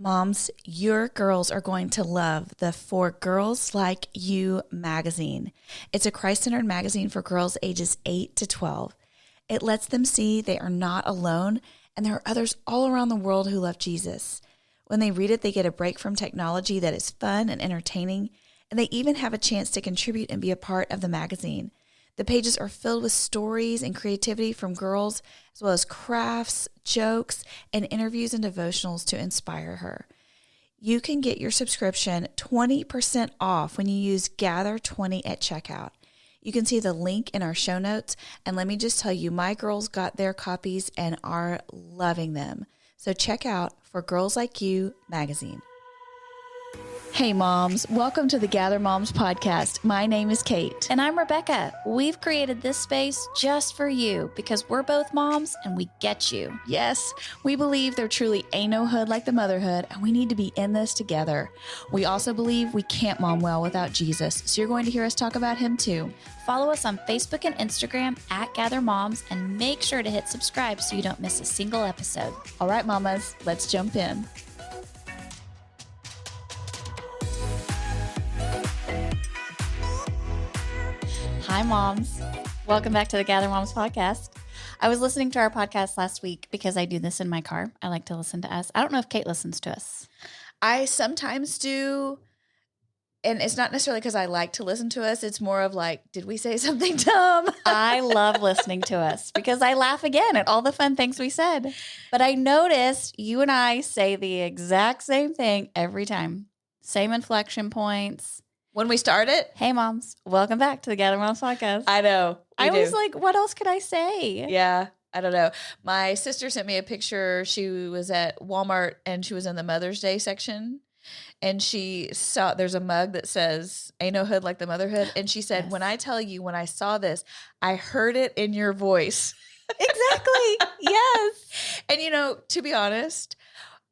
Moms, your girls are going to love the For Girls Like You magazine. It's a Christ-centered magazine for girls ages 8 to 12. It lets them see they are not alone, and there are others all around the world who love Jesus. When they read it, they get a break from technology that is fun and entertaining, and they even have a chance to contribute and be a part of the magazine. The pages are filled with stories and creativity from girls, as well as crafts, jokes, and interviews and devotionals to inspire her. You can get your subscription 20% off when you use Gather20 at checkout. You can see the link in our show notes, and let me just tell you, my girls got their copies and are loving them. So check out For Girls Like You magazine. Hey moms, welcome to the Gather Moms podcast. My name is Kate. And I'm Rebecca. We've created this space just for you because we're both moms and we get you. Yes, we believe there truly ain't no hood like the motherhood, and we need to be in this together. We also believe we can't mom well without Jesus, so you're going to hear us talk about him too. Follow us on Facebook and Instagram at Gather Moms, and make sure to hit subscribe so you don't miss a single episode. All right, mamas, let's jump in. Hi, moms. Welcome back to the Gather Moms podcast. I was listening to our podcast last week because I do this in my car. I like to listen to us. I don't know if Kate listens to us. I sometimes do, and it's not necessarily because I like to listen to us. It's more of like, did we say something dumb? I love listening to us because I laugh again at all the fun things we said. But I noticed you and I say the exact same thing every time. Same inflection points. When we start it? Hey, moms. Welcome back to the Gather Moms podcast. I know. I was like, what else could I say? Yeah. I don't know. My sister sent me a picture. She was at Walmart and she was in the Mother's Day section. And she saw there's a mug that says, ain't no hood like the motherhood. And she said, Yes. When I tell you, when I saw this, I heard it in your voice. Exactly. Yes. And, to be honest,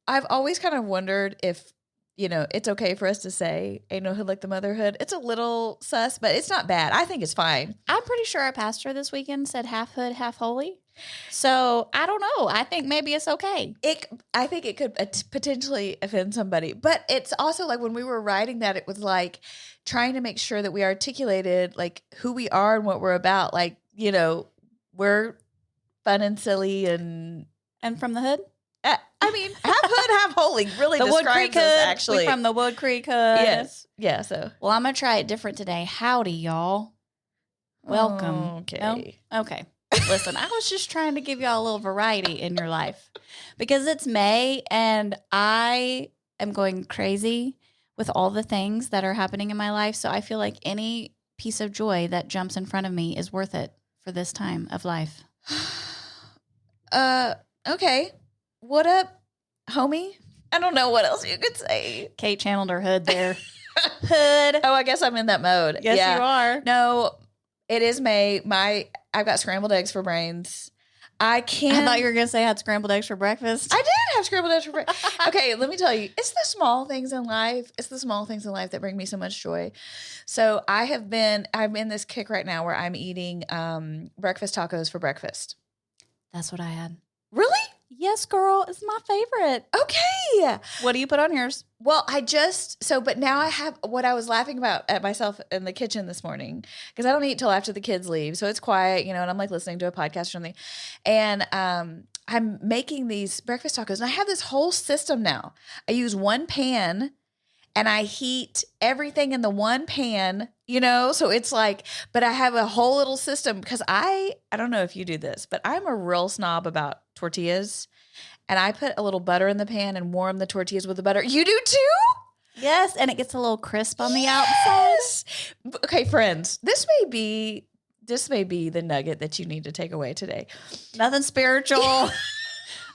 I've always kind of wondered if, it's okay for us to say, ain't no hood like the motherhood. It's a little sus, but it's not bad. I think it's fine. I'm pretty sure our pastor this weekend said half hood, half holy. So I don't know. I think maybe it's okay. I think it could potentially offend somebody, but it's also like when we were writing that, it was like trying to make sure that we articulated like who we are and what we're about. Like, we're fun and silly and from the hood? half hood, half holy really describes us actually. We from the Wood Creek hood. Yes. Yeah. So, well, I'm going to try it different today. Howdy, y'all. Welcome. Okay. No? Okay. Listen, I was just trying to give y'all a little variety in your life because it's May and I am going crazy with all the things that are happening in my life. So I feel like any piece of joy that jumps in front of me is worth it for this time of life. Okay. What up, homie? I don't know what else you could say. Kate channeled her hood there. Hood. Oh, I guess I'm in that mode. Yes, yeah. you are. No, it is May. I've got scrambled eggs for brains. I thought you were going to say I had scrambled eggs for breakfast. I did have scrambled eggs for breakfast. Okay, let me tell you. It's the small things in life. It's the small things in life that bring me so much joy. So I'm in this kick right now where I'm eating breakfast tacos for breakfast. That's what I had. Really? Yes, girl. It's my favorite. Okay. What do you put on yours? Well, but now I have what I was laughing about at myself in the kitchen this morning because I don't eat till after the kids leave. So it's quiet, and I'm like listening to a podcast or something. And I'm making these breakfast tacos and I have this whole system now. I use one pan and I heat everything in the one pan, so it's like, but I have a whole little system because I don't know if you do this, but I'm a real snob about tortillas. And I put a little butter in the pan and warm the tortillas with the butter. You do too? Yes, and it gets a little crisp on the outside. Okay, friends, this may be the nugget that you need to take away today. Nothing spiritual,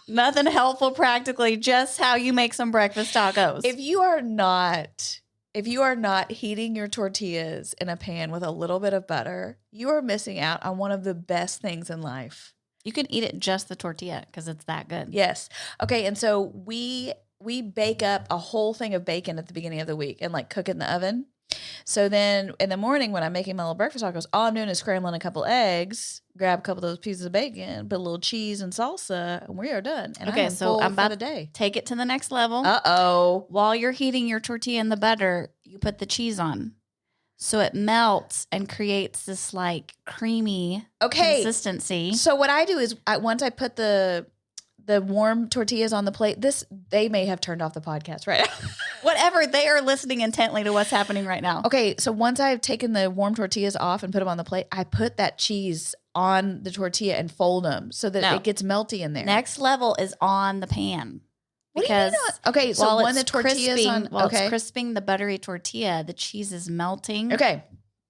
nothing helpful practically, just how you make some breakfast tacos. If you are not heating your tortillas in a pan with a little bit of butter, you are missing out on one of the best things in life. You can eat it just the tortilla because it's that good. Yes. Okay, and so we bake up a whole thing of bacon at the beginning of the week and like cook it in the oven. So then in the morning when I'm making my little breakfast tacos, all I'm doing is scrambling a couple eggs, grab a couple of those pieces of bacon, put a little cheese and salsa, and we are done. And I am so full I'm for about the day. Take it to the next level. Uh-oh. While you're heating your tortilla in the butter, you put the cheese on. So it melts and creates this like creamy consistency. So what I do is once I put the warm tortillas on the plate, they may have turned off the podcast right now. Whatever, they are listening intently to what's happening right now. Okay, so once I've taken the warm tortillas off and put them on the plate, I put that cheese on the tortilla and fold them so that it gets melty in there. Next level is on the pan. What do you mean? Okay, so when the tortilla's on, while it's crisping the buttery tortilla, the cheese is melting. Okay,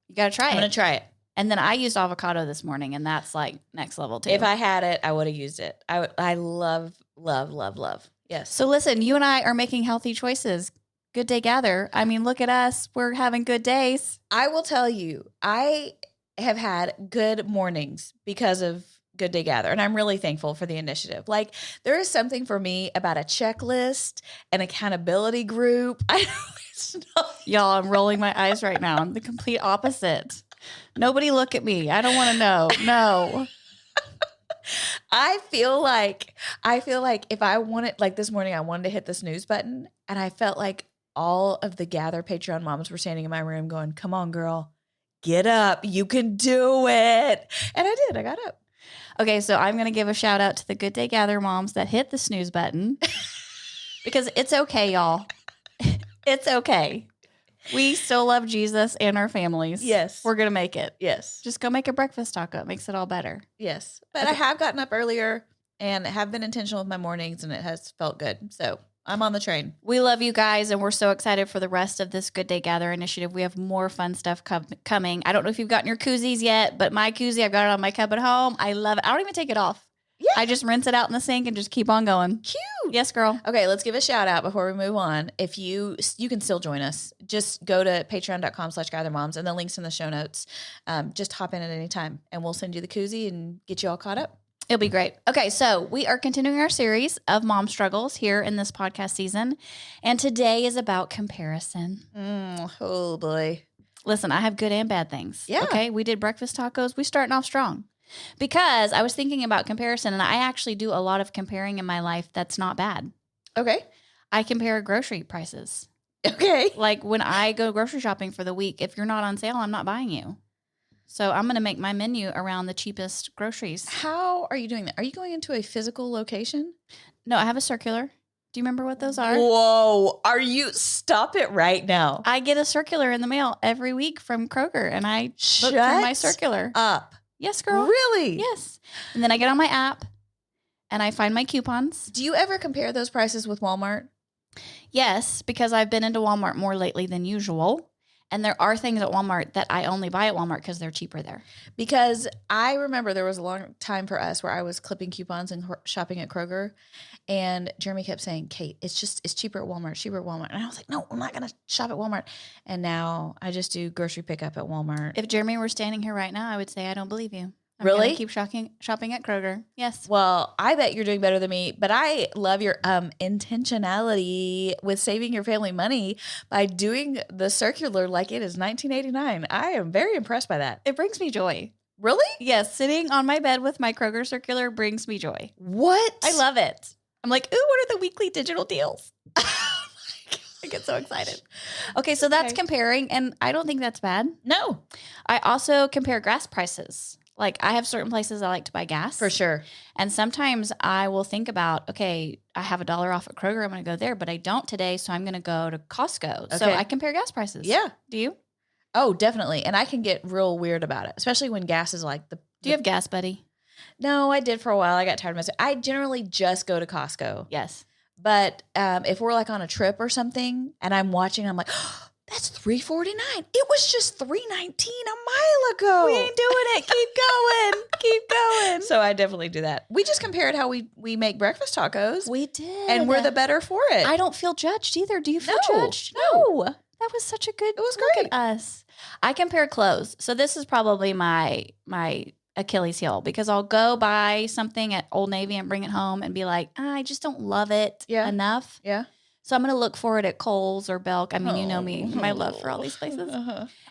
you got to try it. I'm going to try it. And then I used avocado this morning, and that's like next level too. If I had it, I would have used it. I love. Yes. So listen, you and I are making healthy choices. Good Day Gather. I mean, look at us. We're having good days. I will tell you, I have had good mornings because of Good Day Gather, and I'm really thankful for the initiative. Like, there is something for me about a checklist, an accountability group. Y'all, I'm rolling my eyes right now. I'm the complete opposite. Nobody look at me. I don't want to know. No. I feel like if I wanted, like this morning, I wanted to hit the snooze button, and I felt like all of the Gather Patreon moms were standing in my room going, "Come on, girl, get up. You can do it." And I did. I got up. Okay, so I'm going to give a shout out to the Good Day Gather moms that hit the snooze button because it's okay, y'all. It's okay. We still love Jesus and our families. Yes. We're going to make it. Yes. Just go make a breakfast taco. It makes it all better. Yes. But I have gotten up earlier and have been intentional with my mornings, and it has felt good. So I'm on the train. We love you guys, and we're so excited for the rest of this Good Day Gather initiative. We have more fun stuff coming. I don't know if you've gotten your koozies yet, but my koozie, I've got it on my cup at home. I love it. I don't even take it off. Yeah. I just rinse it out in the sink and just keep on going. Cute. Yes, girl. Okay, let's give a shout out before we move on. If you can still join us, just go to patreon.com/gathermoms, and the link's in the show notes. Just hop in at any time, and we'll send you the koozie and get you all caught up. It'll be great. Okay, so we are continuing our series of mom struggles here in this podcast season, and today is about comparison. Oh, boy. Listen, I have good and bad things. Yeah. Okay, we did breakfast tacos. We starting off strong. Because I was thinking about comparison, and I actually do a lot of comparing in my life that's not bad. Okay. I compare grocery prices. Okay. Like when I go grocery shopping for the week, if you're not on sale, I'm not buying you. So I'm going to make my menu around the cheapest groceries. How are you doing that? Are you going into a physical location? No, I have a circular. Do you remember what those are? Whoa. Stop it right now. I get a circular in the mail every week from Kroger, and I look through my circular. Up. Yes, girl. Really? Yes. And then I get on my app and I find my coupons. Do you ever compare those prices with Walmart? Yes, because I've been into Walmart more lately than usual. And there are things at Walmart that I only buy at Walmart because they're cheaper there. Because I remember there was a long time for us where I was clipping coupons and shopping at Kroger. And Jeremy kept saying, "Kate, it's cheaper at Walmart, cheaper at Walmart." And I was like, "No, I'm not going to shop at Walmart." And now I just do grocery pickup at Walmart. If Jeremy were standing here right now, I would say, "I don't believe you." I'm really? Keep shopping at Kroger. Yes. Well, I bet you're doing better than me, but I love your intentionality with saving your family money by doing the circular like it is 1989. I am very impressed by that. It brings me joy. Really? Yes. Sitting on my bed with my Kroger circular brings me joy. What? I love it. I'm like, ooh, what are the weekly digital deals? Oh my God. I get so excited. Okay, so that's comparing, and I don't think that's bad. No. I also compare gas prices. Like, I have certain places I like to buy gas. For sure. And sometimes I will think about, okay, I have $1 off at Kroger. I'm going to go there, but I don't today, so I'm going to go to Costco. Okay. So I compare gas prices. Yeah. Do you? Oh, definitely. And I can get real weird about it, especially when gas is like Do you have Gas Buddy? No, I did for a while. I got tired of myself. I generally just go to Costco. Yes. But if we're like on a trip or something and I'm watching, I'm like, oh, that's $3.49. It was just $3.19 a mile ago. We ain't doing it. Keep going. Keep going. So I definitely do that. We just compared how we make breakfast tacos. We did. And we're the better for it. I don't feel judged either. Do you feel judged? No. That was such a good. It was look great. At us. I compare clothes. So this is probably my Achilles heel because I'll go buy something at Old Navy and bring it home and be like, I just don't love it enough. Yeah. So I'm going to look for it at Kohl's or Belk. I mean, you know me, my love for all these places.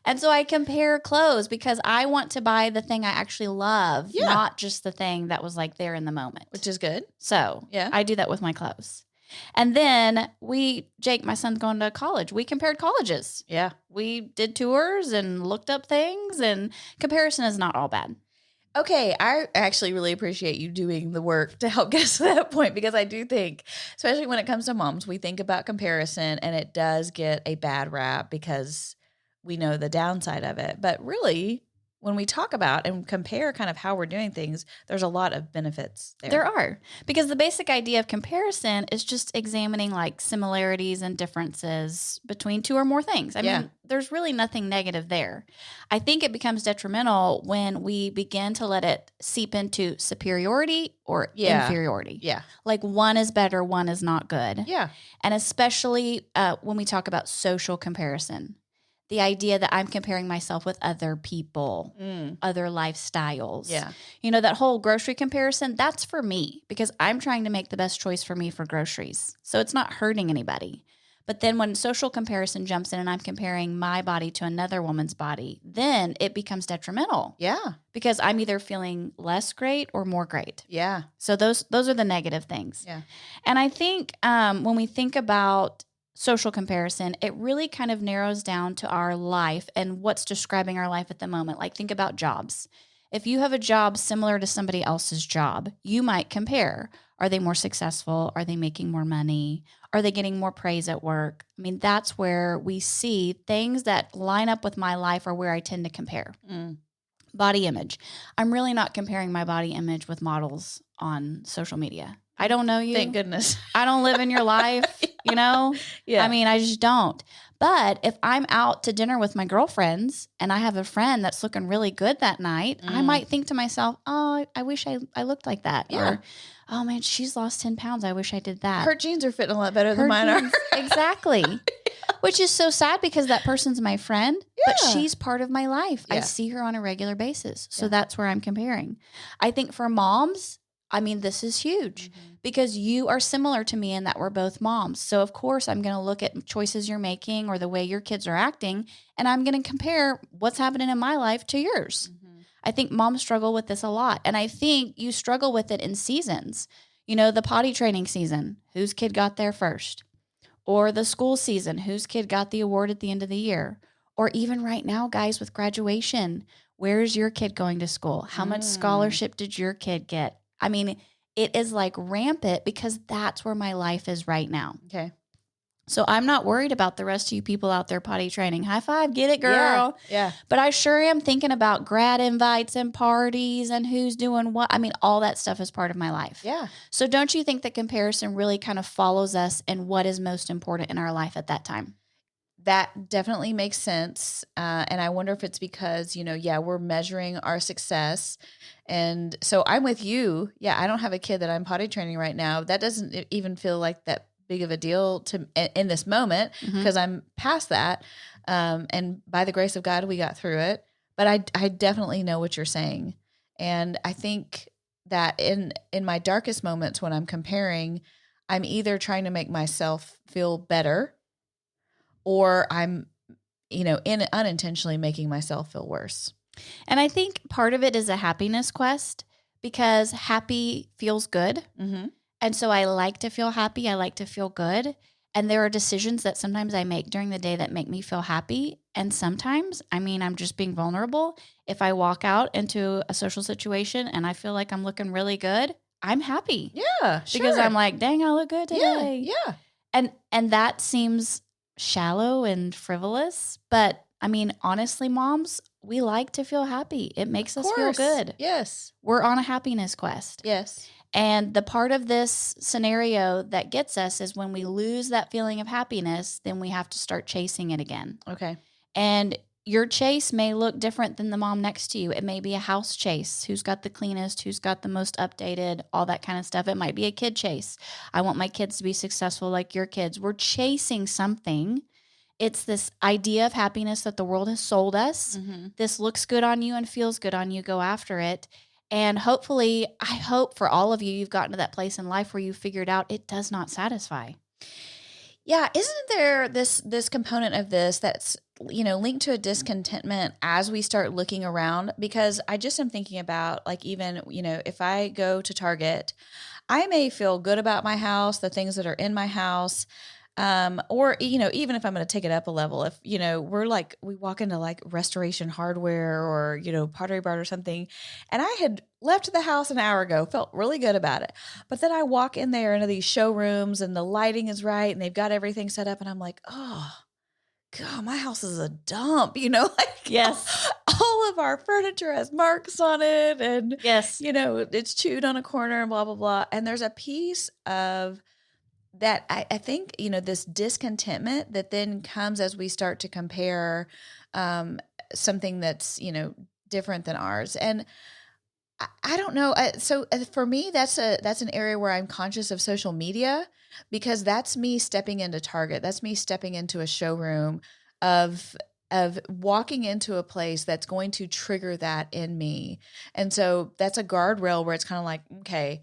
And so I compare clothes because I want to buy the thing I actually love, not just the thing that was like there in the moment. Which is good. So I do that with my clothes. And then Jake, my son's going to college. We compared colleges. Yeah. We did tours and looked up things, and comparison is not all bad. Okay, I actually really appreciate you doing the work to help get us to that point, because I do think, especially when it comes to moms, we think about comparison and it does get a bad rap because we know the downside of it. But really, when we talk about and compare kind of how we're doing things, there's a lot of benefits there. There are, because the basic idea of comparison is just examining like similarities and differences between two or more things. I mean, there's really nothing negative there. I think it becomes detrimental when we begin to let it seep into superiority or inferiority. Yeah. Like one is better, one is not good. Yeah. And especially when we talk about social comparison. The idea that I'm comparing myself with other people, other lifestyles. Yeah. You know, that whole grocery comparison, that's for me because I'm trying to make the best choice for me for groceries. So it's not hurting anybody. But then when social comparison jumps in and I'm comparing my body to another woman's body, then it becomes detrimental. Yeah. Because I'm either feeling less great or more great. Yeah. So those are the negative things. Yeah. And I think when we think about social comparison, it really kind of narrows down to our life and what's describing our life at the moment. Like think about jobs. If you have a job similar to somebody else's job, you might compare. Are they more successful? Are they making more money? Are they getting more praise at work? I mean, that's where we see things that line up with my life are where I tend to compare. Body image. I'm really not comparing my body image with models on social media. I don't know you. Thank goodness. I don't live in your life, you know? Yeah. I mean, I just don't. But if I'm out to dinner with my girlfriends and I have a friend that's looking really good that night, I might think to myself, oh, I wish I looked like that. Yeah. Or, oh man, she's lost 10 pounds. I wish I did that. Her jeans are fitting a lot better than mine are. Exactly. Which is so sad because that person's my friend, but she's part of my life. Yeah. I see her on a regular basis. So that's where I'm comparing. I think for moms, I mean, this is huge because you are similar to me in that we're both moms. So, of course, I'm going to look at choices you're making or the way your kids are acting, and I'm going to compare what's happening in my life to yours. I think moms struggle with this a lot, and I think you struggle with it in seasons. You know, the potty training season, whose kid got there first? Or the school season, whose kid got the award at the end of the year? Or even right now, guys, with graduation, where's your kid going to school? How much scholarship did your kid get? I mean, it is like rampant because that's where my life is right now. Okay. So I'm not worried about the rest of you people out there potty training. High five, get it, girl. Yeah. But I sure am thinking about grad invites and parties and who's doing what. I mean, all that stuff is part of my life. Yeah. So don't you think that comparison really kind of follows us in what is most important in our life at that time? That definitely makes sense. And I wonder if it's because, you know, we're measuring our success. And so I'm with you. Yeah, I don't have a kid that I'm potty training right now. That doesn't even feel like that big of a deal to in this moment because I'm past that. And by the grace of God, we got through it. But I definitely know what you're saying. And I think that in my darkest moments when I'm comparing, I'm either trying to make myself feel better or I'm, you know, unintentionally making myself feel worse. And I think part of it is a happiness quest because happy feels good. And so I like to feel happy. I like to feel good. And there are decisions that sometimes I make during the day that make me feel happy. And sometimes, I mean, I'm just being vulnerable. If I walk out into a social situation and I feel like I'm looking really good, I'm happy. Yeah, sure. Because I'm like, dang, I look good today. Yeah. And that seems shallow and frivolous. But I mean, honestly, moms, we like to feel happy. It makes us feel good. Yes. We're on a happiness quest. Yes. And the part of this scenario that gets us is when we lose that feeling of happiness, then we have to start chasing it again. Okay. And your chase may look different than the mom next to you. It may be a house chase. Who's got the cleanest? Who's got the most updated? All that kind of stuff. It might be a kid chase. I want my kids to be successful like your kids. We're chasing something. It's this idea of happiness that the world has sold us. This looks good on you and feels good on you. Go after it. And hopefully, I hope for all of you, you've gotten to that place in life where you figured out it does not satisfy. Yeah, isn't there this component of this that's linked to a discontentment as we start looking around? Because I just am thinking about like even if I go to Target, I may feel good about my house, the things that are in my house, or even if I'm going to take it up a level, if we walk into like Restoration Hardware or Pottery Barn or something, and I had left the house an hour ago, felt really good about it, but then I walk in there into these showrooms and the lighting is right and they've got everything set up, and I'm like, oh God, my house is a dump, like Yes. all of our furniture has marks on it, and Yes. it's chewed on a corner and blah blah blah, and there's a piece of that I think, this discontentment that then comes as we start to compare something that's, different than ours. And I don't know. So for me, that's an area where I'm conscious of social media, because that's me stepping into Target. That's me stepping into a showroom of walking into a place that's going to trigger that in me. And so that's a guardrail where it's kind of like, okay,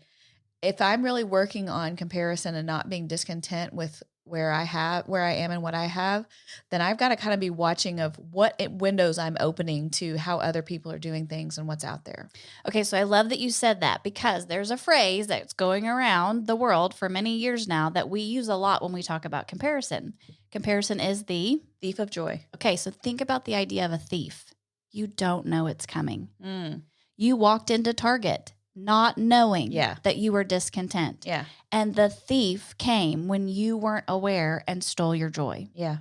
if I'm really working on comparison and not being discontent with where I am and what I have, then I've got to kind of be watching of what windows I'm opening to how other people are doing things and what's out there. Okay, so I love that you said that, because there's a phrase that's going around the world for many years now that we use a lot when we talk about comparison. Comparison is the thief of joy. Okay, so think about the idea of a thief. You don't know it's coming. Mm. You walked into Target not knowing Yeah. that you were discontent. Yeah. And the thief came when you weren't aware and stole your joy. Yeah.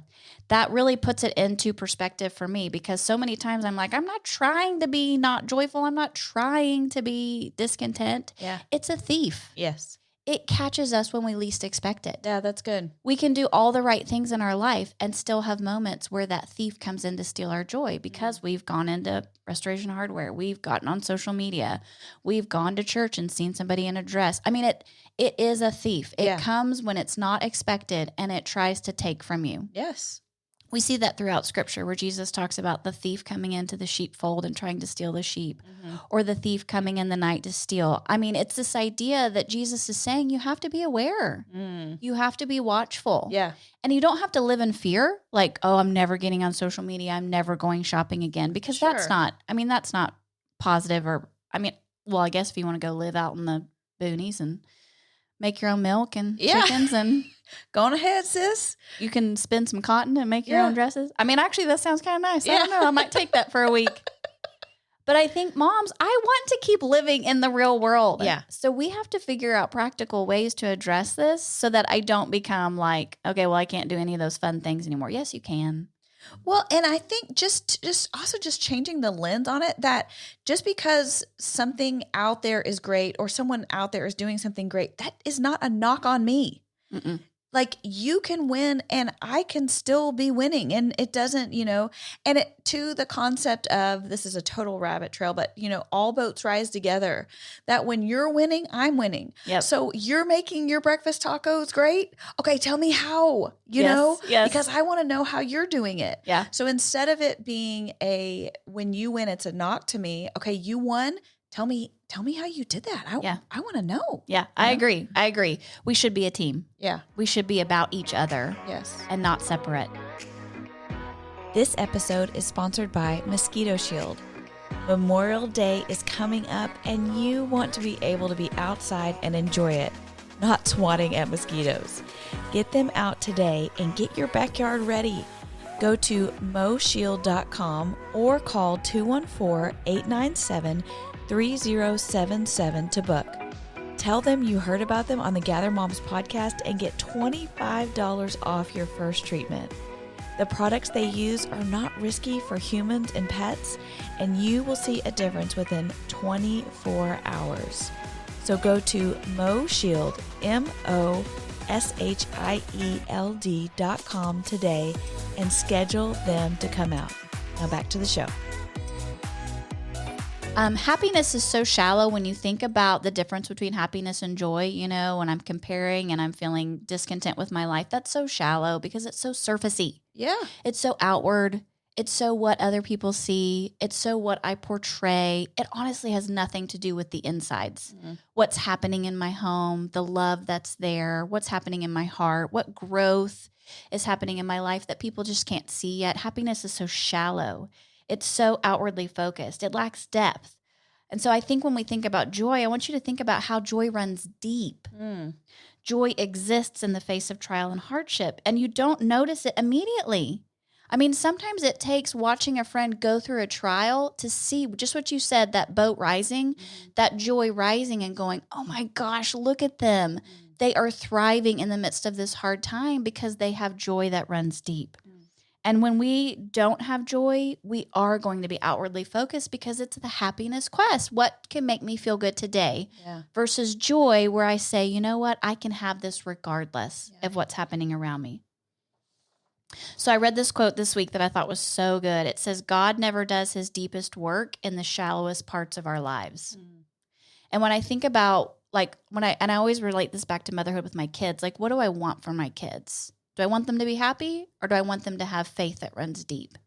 That really puts it into perspective for me, because so many times I'm like, I'm not trying to be not joyful. I'm not trying to be discontent. Yeah. It's a thief. Yes. It catches us when we least expect it. Yeah, that's good. We can do all the right things in our life and still have moments where that thief comes in to steal our joy, because we've gone into Restoration Hardware. We've gotten on social media. We've gone to church and seen somebody in a dress. I mean, it is a thief. It comes when it's not expected, and it tries to take from you. Yes. We see that throughout Scripture, where Jesus talks about the thief coming into the sheepfold and trying to steal the sheep, or the thief coming in the night to steal. I mean, it's this idea that Jesus is saying you have to be aware. You have to be watchful. Yeah. And you don't have to live in fear, like, oh, I'm never getting on social media. I'm never going shopping again, because that's not positive. Or, I guess if you want to go live out in the boonies and make your own milk and chickens and... Go on ahead, sis. You can spin some cotton and make your own dresses. I mean, actually, that sounds kind of nice. I don't know. I might take that for a week. But I think moms, I want to keep living in the real world. Yeah. So we have to figure out practical ways to address this so that I don't become like, okay, well, I can't do any of those fun things anymore. Yes, you can. Well, and I think just also just changing the lens on it, that just because something out there is great or someone out there is doing something great, that is not a knock on me. Mm-mm. Like, you can win and I can still be winning, and it doesn't, and it to the concept of, this is a total rabbit trail, but all boats rise together, that when you're winning, I'm winning. Yep. So you're making your breakfast tacos great. Okay. Tell me how, know, because I want to know how you're doing it. Yeah. So instead of it being when you win, it's a knock to me. Okay. You won. Tell me how you did that. I want to know. Yeah, I agree. We should be a team. Yeah. We should be about each other. Yes. And not separate. This episode is sponsored by Mosquito Shield. Memorial Day is coming up, and you want to be able to be outside and enjoy it, not swatting at mosquitoes. Get them out today and get your backyard ready. Go to moshield.com or call 214-897-3077 to book. Tell them you heard about them on the Gather Moms podcast and get $25 off your first treatment. The products they use are not risky for humans and pets, and you will see a difference within 24 hours. So go to MoShield, MoShield.com today and schedule them to come out. Now back to the show. Happiness is so shallow when you think about the difference between happiness and joy. When I'm comparing and I'm feeling discontent with my life, that's so shallow because it's so surfacey. Yeah. It's so outward. It's so what other people see. It's so what I portray. It honestly has nothing to do with the insides. What's happening in my home, the love that's there, what's happening in my heart, what growth is happening in my life that people just can't see yet. Happiness is so shallow. It's so outwardly focused. It lacks depth. And so I think when we think about joy, I want you to think about how joy runs deep. Joy exists in the face of trial and hardship, and you don't notice it immediately. I mean, sometimes it takes watching a friend go through a trial to see just what you said, that boat rising, that joy rising and going, oh my gosh, look at them. They are thriving in the midst of this hard time because they have joy that runs deep. And when we don't have joy, we are going to be outwardly focused because it's the happiness quest. What can make me feel good today? Versus joy where I say, you know what? I can have this regardless of what's happening around me. So I read this quote this week that I thought was so good. It says, God never does his deepest work in the shallowest parts of our lives. And when I think about I always relate this back to motherhood with my kids, like, what do I want for my kids? Do I want them to be happy, or do I want them to have faith that runs deep?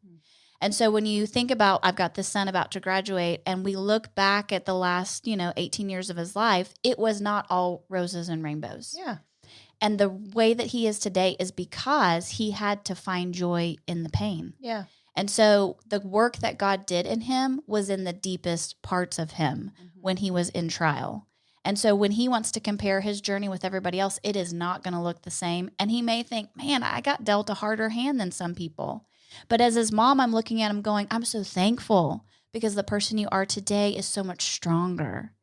And so when you think about, I've got this son about to graduate, and we look back at the last, 18 years of his life, it was not all roses and rainbows. And the way that he is today is because he had to find joy in the pain. And so the work that God did in him was in the deepest parts of him when he was in trial. And so when he wants to compare his journey with everybody else, it is not going to look the same. And he may think, man, I got dealt a harder hand than some people. But as his mom, I'm looking at him going, I'm so thankful because the person you are today is so much stronger.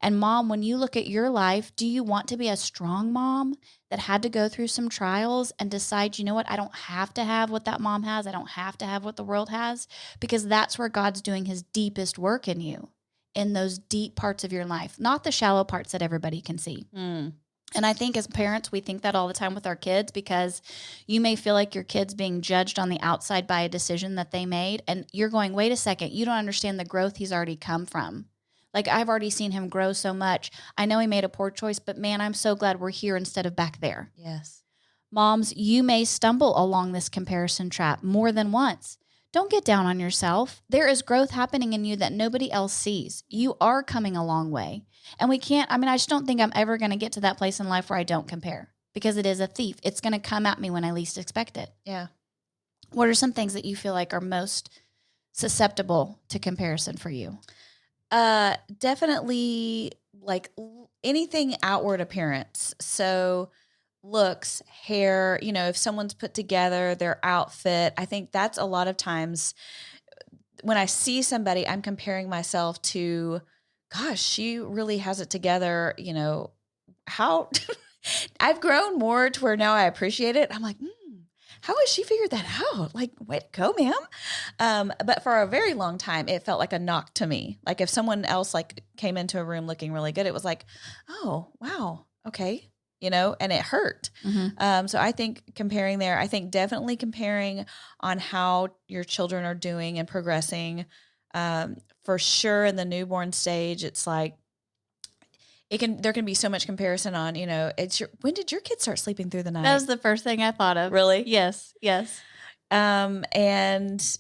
And mom, when you look at your life, do you want to be a strong mom that had to go through some trials and decide, you know what, I don't have to have what that mom has. I don't have to have what the world has, because that's where God's doing his deepest work in you, in those deep parts of your life, not the shallow parts that everybody can see. And I think as parents, we think that all the time with our kids, because you may feel like your kid's being judged on the outside by a decision that they made. And you're going, wait a second, you don't understand the growth he's already come from. Like, I've already seen him grow so much. I know he made a poor choice, but man, I'm so glad we're here instead of back there. Moms, you may stumble along this comparison trap more than once. Don't get down on yourself. There is growth happening in you that nobody else sees. You are coming a long way. And I just don't think I'm ever going to get to that place in life where I don't compare, because it is a thief. It's going to come at me when I least expect it. What are some things that you feel like are most susceptible to comparison for you? Definitely like anything outward appearance. So looks, hair, if someone's put together, their outfit, I think that's a lot of times when I see somebody, I'm comparing myself to, gosh, she really has it together. How I've grown more to where now I appreciate it. I'm like, how has she figured that out? Like, way to go, ma'am. But for a very long time, it felt like a knock to me. Like if someone else came into a room looking really good, it was like, oh, wow. Okay. And it hurt. So I think comparing there, I think definitely comparing on how your children are doing and progressing. For sure in the newborn stage, it's like, there can be so much comparison on, when did your kids start sleeping through the night? That was the first thing I thought of. Really? Yes. And,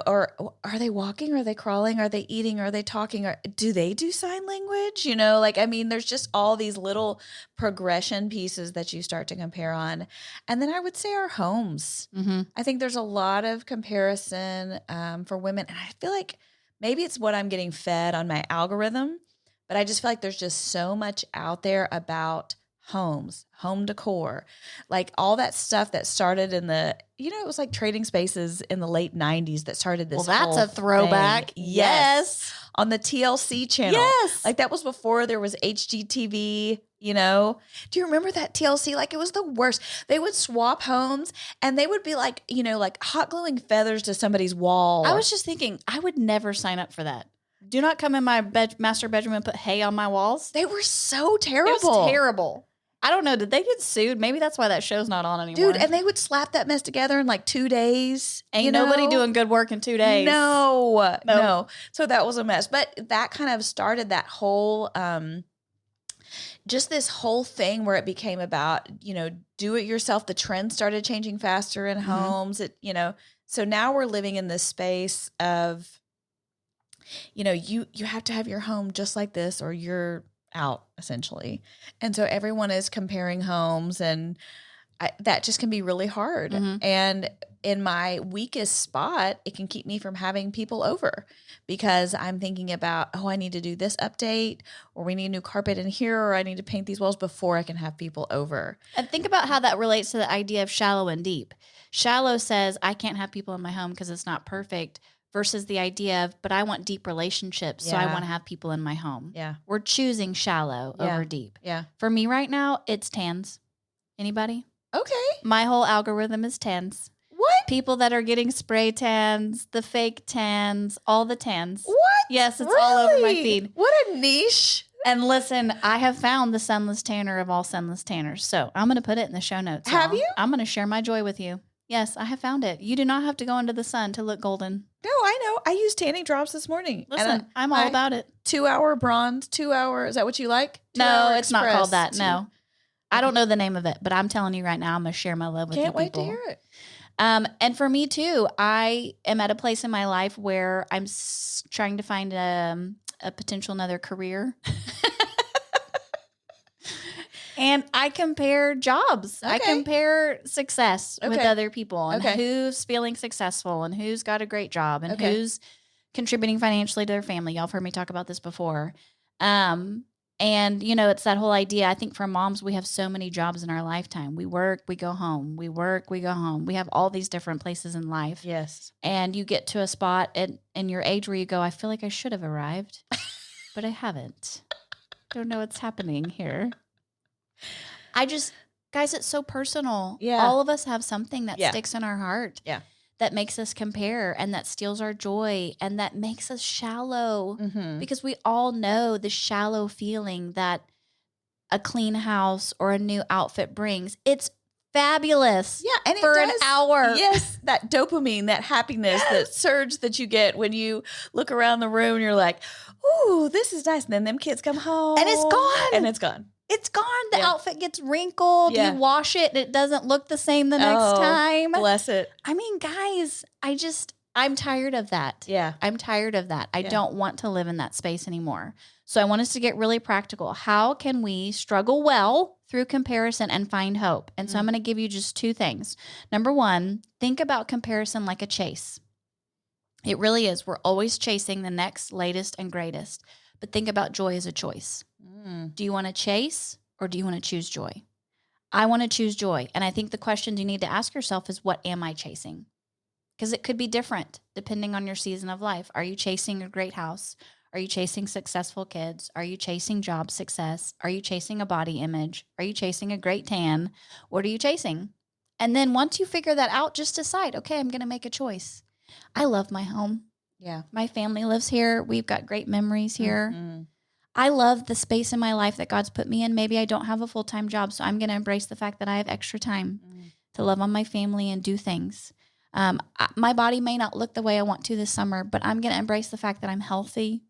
or are they walking? Are they crawling? Are they eating? Are they talking? Do they do sign language? There's just all these little progression pieces that you start to compare on. And then I would say our homes. I think there's a lot of comparison for women. And I feel like maybe it's what I'm getting fed on my algorithm, but I just feel like there's just so much out there about homes, home decor, like all that stuff that started in it was like Trading Spaces in the late 90s that started this. Well, that's a throwback. Yes. On the TLC channel. Yes. Like that was before there was HGTV, Do you remember that TLC? Like it was the worst. They would swap homes and they would be like, like hot gluing feathers to somebody's wall. I was just thinking, I would never sign up for that. Do not come in my master bedroom and put hay on my walls. They were so terrible. It was terrible. I don't know. Did they get sued? Maybe that's why that show's not on anymore. Dude, and they would slap that mess together in like 2 days. Ain't nobody doing good work in 2 days. No. So that was a mess. But that kind of started that whole just this whole thing where it became about, do it yourself. The trend started changing faster in homes. So now we're living in this space of, you have to have your home just like this or you're out essentially. And so everyone is comparing homes, and that just can be really hard. And in my weakest spot, it can keep me from having people over because I'm thinking about, I need to do this update, or we need new carpet in here, or I need to paint these walls before I can have people over. And think about how that relates to the idea of shallow and deep. Shallow says, I can't have people in my home because it's not perfect, versus the idea of, but I want deep relationships, so I want to have people in my home. Yeah. We're choosing shallow over deep. Yeah. For me right now, it's tans. Anybody? Okay. My whole algorithm is tans. What? People that are getting spray tans, the fake tans, all the tans. What? Yes, it's really? all over my feed. What a niche. And listen, I have found the sunless tanner of all sunless tanners. So I'm going to put it in the show notes. Have you? I'm going to share my joy with you. Yes, I have found it. You do not have to go into the sun to look golden. No, I know. I used tanning drops this morning. Listen, I'm all about it. 2 hour bronze, 2 hour. Is that what you like? No, it's not called that. No. I don't know the name of it, but I'm telling you right now, I'm going to share my love with you people. Can't wait to hear it. And for me too, I am at a place in my life where I'm trying to find a potential another career. And I compare jobs. Okay. I compare success with other people and Okay. who's feeling successful and who's got a great job and who's contributing financially to their family. Y'all have heard me talk about this before. And, it's that whole idea. I think for moms, we have so many jobs in our lifetime. We work, we go home. We work, we go home. We have all these different places in life. Yes. And you get to a spot in your age where you go, I feel like I should have arrived, but I haven't. Don't know what's happening here. Guys, it's so personal. Yeah. All of us have something that sticks in our heart. Yeah. That makes us compare and that steals our joy and that makes us shallow because we all know the shallow feeling that a clean house or a new outfit brings. It's fabulous. Yeah, and for an hour. Yes, that dopamine, that happiness, that surge that you get when you look around the room and you're like, ooh, this is nice. And then them kids come home. And it's gone. And it's gone. It's gone. The outfit gets wrinkled. Yeah. You wash it and it doesn't look the same the next time. Bless it. I mean, guys, I'm tired of that. Yeah. I'm tired of that. I don't want to live in that space anymore. So I want us to get really practical. How can we struggle well through comparison and find hope? And so I'm going to give you just 2 things. Number 1, think about comparison like a chase. It really is. We're always chasing the next, latest, and greatest. But think about joy as a choice. Do you want to chase or do you want to choose joy? I want to choose joy. And I think the questions you need to ask yourself is, what am I chasing? Because it could be different depending on your season of life. Are you chasing a great house? Are you chasing successful kids? Are you chasing job success? Are you chasing a body image? Are you chasing a great tan? What are you chasing? And then once you figure that out, just decide, okay, I'm going to make a choice. I love my home. Yeah. My family lives here. We've got great memories here. Mm-hmm. I love the space in my life that God's put me in. Maybe I don't have a full-time job, so I'm going to embrace the fact that I have extra time to love on my family and do things. My body may not look the way I want to this summer, but I'm going to embrace the fact that I'm healthy,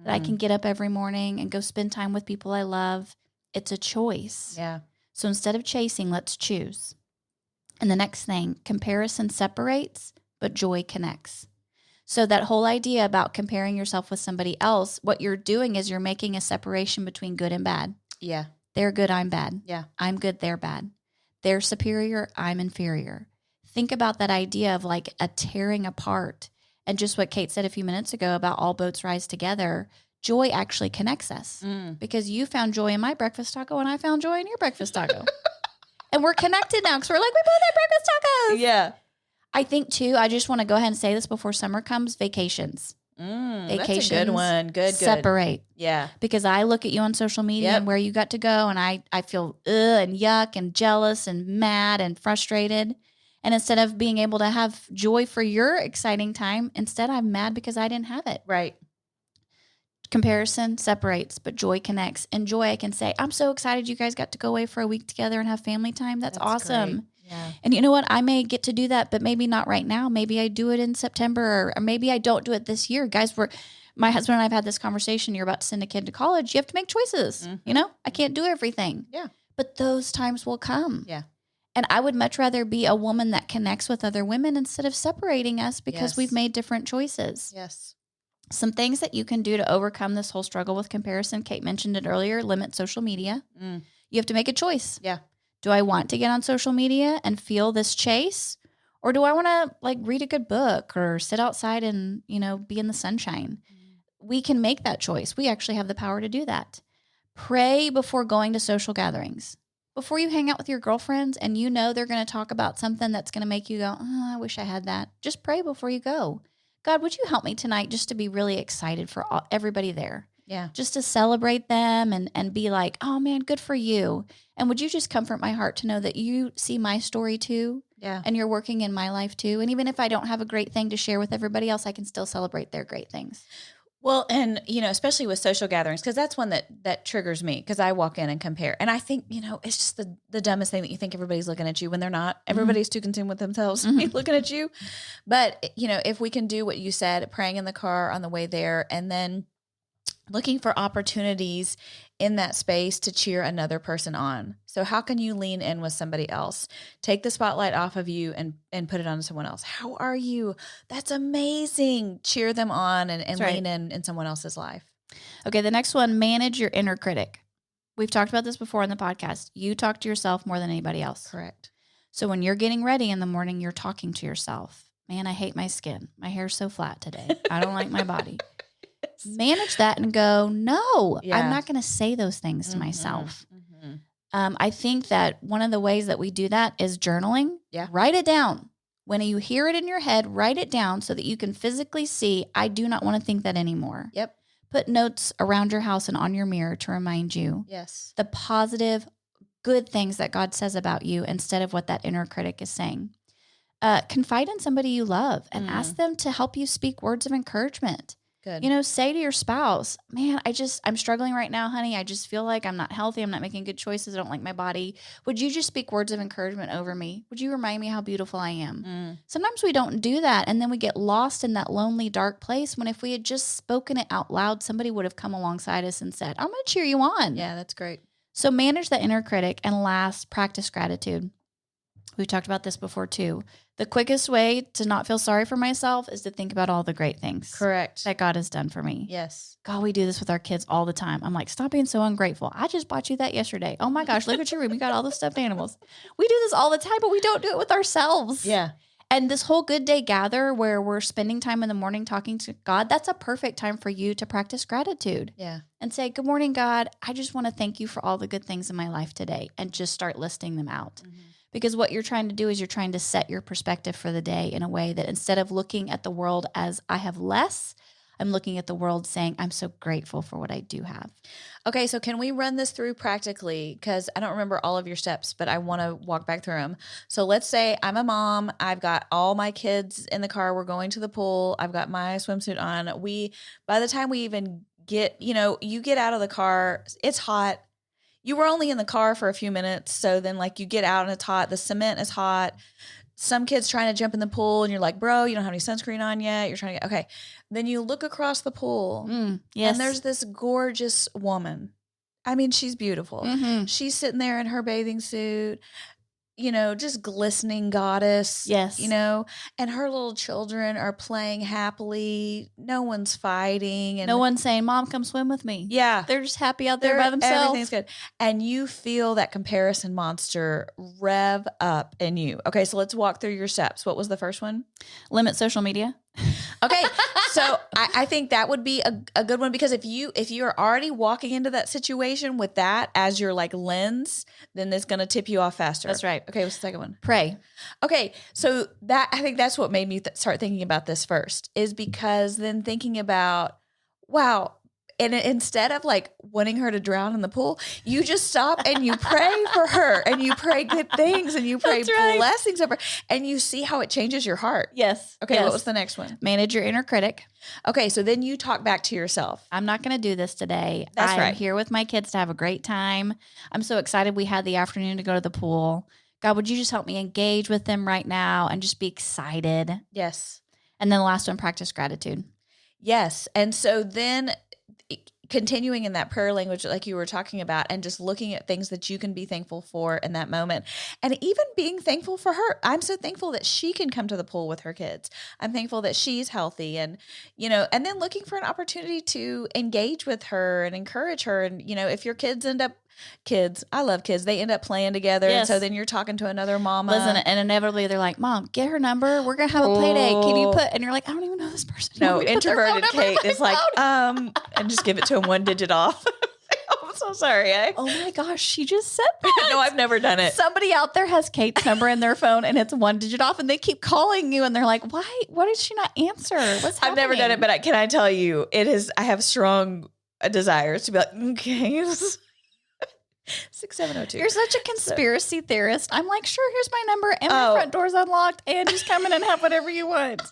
that I can get up every morning and go spend time with people I love. It's a choice. Yeah. So instead of chasing, let's choose. And the next thing, comparison separates, but joy connects. So that whole idea about comparing yourself with somebody else, what you're doing is you're making a separation between good and bad. Yeah. They're good, I'm bad. Yeah. I'm good, they're bad. They're superior, I'm inferior. Think about that idea of like a tearing apart. And just what Kate said a few minutes ago about all boats rise together, joy actually connects us. Because you found joy in my breakfast taco and I found joy in your breakfast taco. And we're connected now because we're like, we both had breakfast tacos. Yeah. I think too, I just want to go ahead and say this before summer comes, vacations. Vacations. That's a good one. Good. Separate. Yeah. Because I look at you on social media and where you got to go and I feel and yuck and jealous and mad and frustrated. And instead of being able to have joy for your exciting time, instead I'm mad because I didn't have it. Right. Comparison separates, but joy connects. And joy, I can say, I'm so excited you guys got to go away for a week together and have family time. That's awesome. Great. Yeah. And you know what? I may get to do that, but maybe not right now. Maybe I do it in September, or maybe I don't do it this year. Guys, my husband and I have had this conversation. You're about to send a kid to college. You have to make choices. You know, I can't do everything. Yeah. But those times will come. Yeah. And I would much rather be a woman that connects with other women instead of separating us because we've made different choices. Yes. Some things that you can do to overcome this whole struggle with comparison. Kate mentioned it earlier. Limit social media. You have to make a choice. Yeah. Do I want to get on social media and feel this chase? Or do I want to like read a good book or sit outside and, you know, be in the sunshine? We can make that choice. We actually have the power to do that. Pray before going to social gatherings. Before you hang out with your girlfriends and you know they're going to talk about something that's going to make you go, oh, I wish I had that. Just pray before you go. God, would you help me tonight just to be really excited for everybody there? Yeah. Just to celebrate them and be like, oh man, good for you. And would you just comfort my heart to know that you see my story too? Yeah. And you're working in my life too. And even if I don't have a great thing to share with everybody else, I can still celebrate their great things. Well, and, you know, especially with social gatherings, because that's one that triggers me because I walk in and compare. And I think, you know, it's just the dumbest thing that you think everybody's looking at you when they're not. Everybody's too consumed with themselves looking at you. But, you know, if we can do what you said, praying in the car on the way there, and then looking for opportunities in that space to cheer another person on. So how can you lean in with somebody else? Take the spotlight off of you and put it on someone else. How are you? That's amazing. Cheer them on and lean in someone else's life. Okay, the next one, manage your inner critic. We've talked about this before in the podcast. You talk to yourself more than anybody else. Correct. So when you're getting ready in the morning, you're talking to yourself. Man, I hate my skin. My hair's so flat today. I don't like my body. Manage that and go, no, I'm not going to say those things to myself. I think that one of the ways that we do that is journaling. Yeah. Write it down. When you hear it in your head, write it down so that you can physically see, I do not want to think that anymore. Yep. Put notes around your house and on your mirror to remind you Yes. the positive, good things that God says about you instead of what that inner critic is saying. Confide in somebody you love and ask them to help you speak words of encouragement. Good. You know, say to your spouse, man, I'm struggling right now, honey. I just feel like I'm not healthy. I'm not making good choices. I don't like my body. Would you just speak words of encouragement over me? Would you remind me how beautiful I am? Sometimes we don't do that. And then we get lost in that lonely, dark place when if we had just spoken it out loud, somebody would have come alongside us and said, I'm going to cheer you on. Yeah, that's great. So manage that inner critic. And last, practice gratitude. We've talked about this before too. The quickest way to not feel sorry for myself is to think about all the great things. Correct. That God has done for me. Yes. God, we do this with our kids all the time. I'm like, stop being so ungrateful. I just bought you that yesterday. Oh my gosh, look at your room. You got all the stuffed animals. We do this all the time, but we don't do it with ourselves. Yeah. And this whole good day gather where we're spending time in the morning talking to God, that's a perfect time for you to practice gratitude. Yeah. And say, good morning, God. I just want to thank you for all the good things in my life today, and just start listing them out. Because what you're trying to do is you're trying to set your perspective for the day in a way that instead of looking at the world as I have less, I'm looking at the world saying, I'm so grateful for what I do have. Okay, so can we run this through practically? Because I don't remember all of your steps, but I want to walk back through them. So let's say I'm a mom. I've got all my kids in the car. We're going to the pool. I've got my swimsuit on. By the time we even get, you get out of the car, it's hot. You were only in the car for a few minutes. So then you get out and it's hot. The cement is hot. Some kid's trying to jump in the pool and you're like, bro, you don't have any sunscreen on yet. You're trying to okay. Then you look across the pool Yes. and there's this gorgeous woman. I mean, she's beautiful. She's sitting there in her bathing suit, just glistening goddess. Yes. And her little children are playing happily. No one's fighting. And No one's saying, Mom, come swim with me. Yeah. They're just happy out there by themselves. Everything's good. And you feel that comparison monster rev up in you. Okay, so let's walk through your steps. What was the first one? Limit social media. Okay, so I think that would be a good one, because if you're already walking into that situation with that as your lens, then it's going to tip you off faster. That's right. Okay, what's the second one? Pray. Okay, so I think that's what made me start thinking about this first, is because then thinking about, wow, and instead of wanting her to drown in the pool, you just stop and you pray for her and you pray good things and you pray blessings over her, and you see how it changes your heart. Yes. Okay, yes. What was the next one? Manage your inner critic. Okay, so then you talk back to yourself. I'm not going to do this today. That's right. I'm here with my kids to have a great time. I'm so excited we had the afternoon to go to the pool. God, would you just help me engage with them right now and just be excited? Yes. And then the last one, practice gratitude. Yes. And so then continuing in that prayer language, like you were talking about, and just looking at things that you can be thankful for in that moment. And even being thankful for her. I'm so thankful that she can come to the pool with her kids. I'm thankful that she's healthy and, and then looking for an opportunity to engage with her and encourage her. And, if your kids I love kids. They end up playing together. Yes. And so then you're talking to another mama. Listen, and inevitably they're like, Mom, get her number. We're going to have a play date. Can you and you're like, I don't even know this person. No, introverted Kate is like, and just give it to him one digit off. I'm so sorry. Oh my gosh, she just said that. No, I've never done it. Somebody out there has Kate's number in their phone and it's one digit off and they keep calling you and they're like, why? Why did she not answer? What's happening? I've never done it, but can I tell you, I have strong desires to be like, okay. 6702. You're such a conspiracy theorist. I'm like, sure, here's my number and my front door's unlocked and just come in and have whatever you want.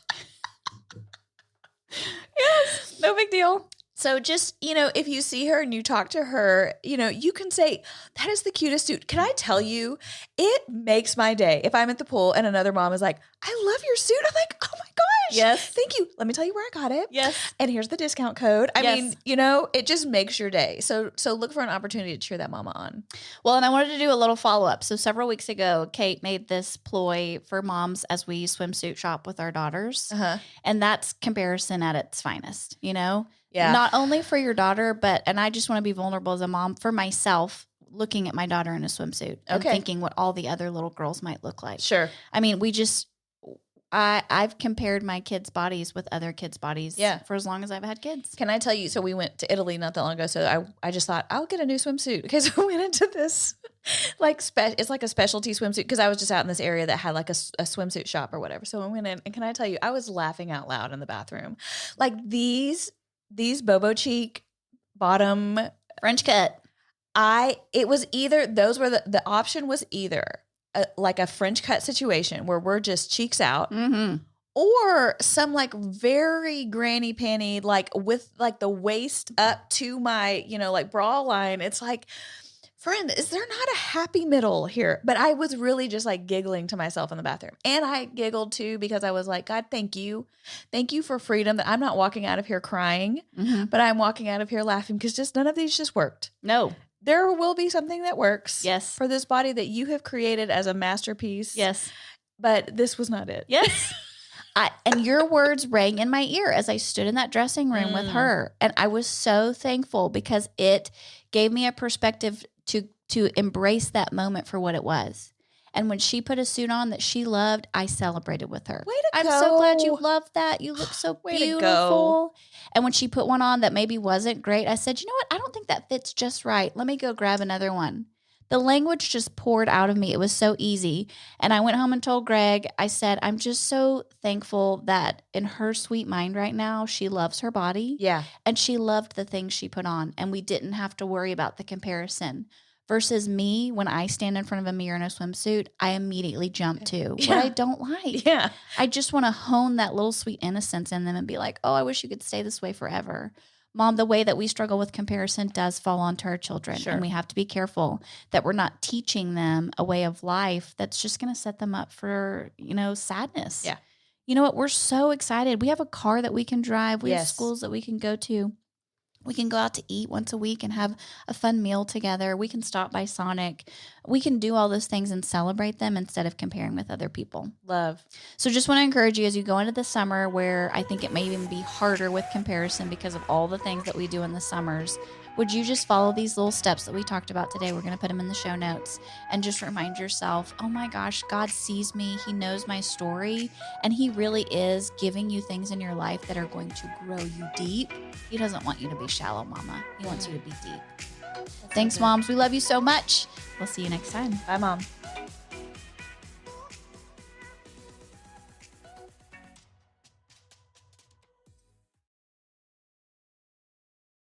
Yes, no big deal. So just, if you see her and you talk to her, you can say, that is the cutest suit. Can I tell you, it makes my day. If I'm at the pool and another mom is like, I love your suit. I'm like, oh my gosh. Yes. Thank you. Let me tell you where I got it. Yes. And here's the discount code. I Yes. mean, it just makes your day. So look for an opportunity to cheer that mama on. Well, and I wanted to do a little follow-up. So several weeks ago, Kate made this ploy for moms as we swimsuit shop with our daughters. Uh-huh. And that's comparison at its finest, Yeah. Not only for your daughter, and I just want to be vulnerable as a mom for myself, looking at my daughter in a swimsuit and thinking what all the other little girls might look like. Sure. I mean, I've compared my kids' bodies with other kids' bodies for as long as I've had kids. Can I tell you, so we went to Italy not that long ago, so I just thought, I'll get a new swimsuit because I went into this, it's like a specialty swimsuit because I was just out in this area that had like a swimsuit shop or whatever. So I went in, and can I tell you, I was laughing out loud in the bathroom. Like these Bobo cheek bottom French cut. It was either, those were the option was either like a French cut situation where we're just cheeks out, or some like very granny panty, like with like the waist up to my, like bra line. It's like, friend, is there not a happy middle here? But I was really just like giggling to myself in the bathroom. And I giggled too because I was like, God, thank you. Thank you for freedom that I'm not walking out of here crying, but I'm walking out of here laughing because just none of these just worked. No. There will be something that works. Yes. For this body that you have created as a masterpiece. Yes. But this was not it. Yes. And your words rang in my ear as I stood in that dressing room with her. And I was so thankful because it gave me a perspective to embrace that moment for what it was. And when she put a suit on that she loved, I celebrated with her. Way to I'm go. so glad you loved that. You look so Way to beautiful. go. And when she put one on that maybe wasn't great, I said, you know what? I don't think that fits just right. Let me go grab another one. The language just poured out of me. It was so easy. And I went home and told Greg, I said, I'm just so thankful that in her sweet mind right now, she loves her body. Yeah. And she loved the things she put on. And we didn't have to worry about the comparison. Versus me, when I stand in front of a mirror in a swimsuit, I immediately jump to what I don't like. Yeah. I just want to hone that little sweet innocence in them and be like, oh, I wish you could stay this way forever. Mom, the way that we struggle with comparison does fall onto our children. Sure. And we have to be careful that we're not teaching them a way of life that's just going to set them up for, sadness. Yeah. You know what? We're so excited. We have a car that we can drive. We have Yes. schools that we can go to. We can go out to eat once a week and have a fun meal together. We can stop by Sonic. We can do all those things and celebrate them instead of comparing with other people. Love. So just want to encourage you as you go into the summer where I think it may even be harder with comparison because of all the things that we do in the summers. Would you just follow these little steps that we talked about today? We're going to put them in the show notes and just remind yourself, oh my gosh, God sees me. He knows my story. And he really is giving you things in your life that are going to grow you deep. He doesn't want you to be shallow, mama. He wants you to be deep. Thanks, moms. We love you so much. We'll see you next time. Bye, Mom.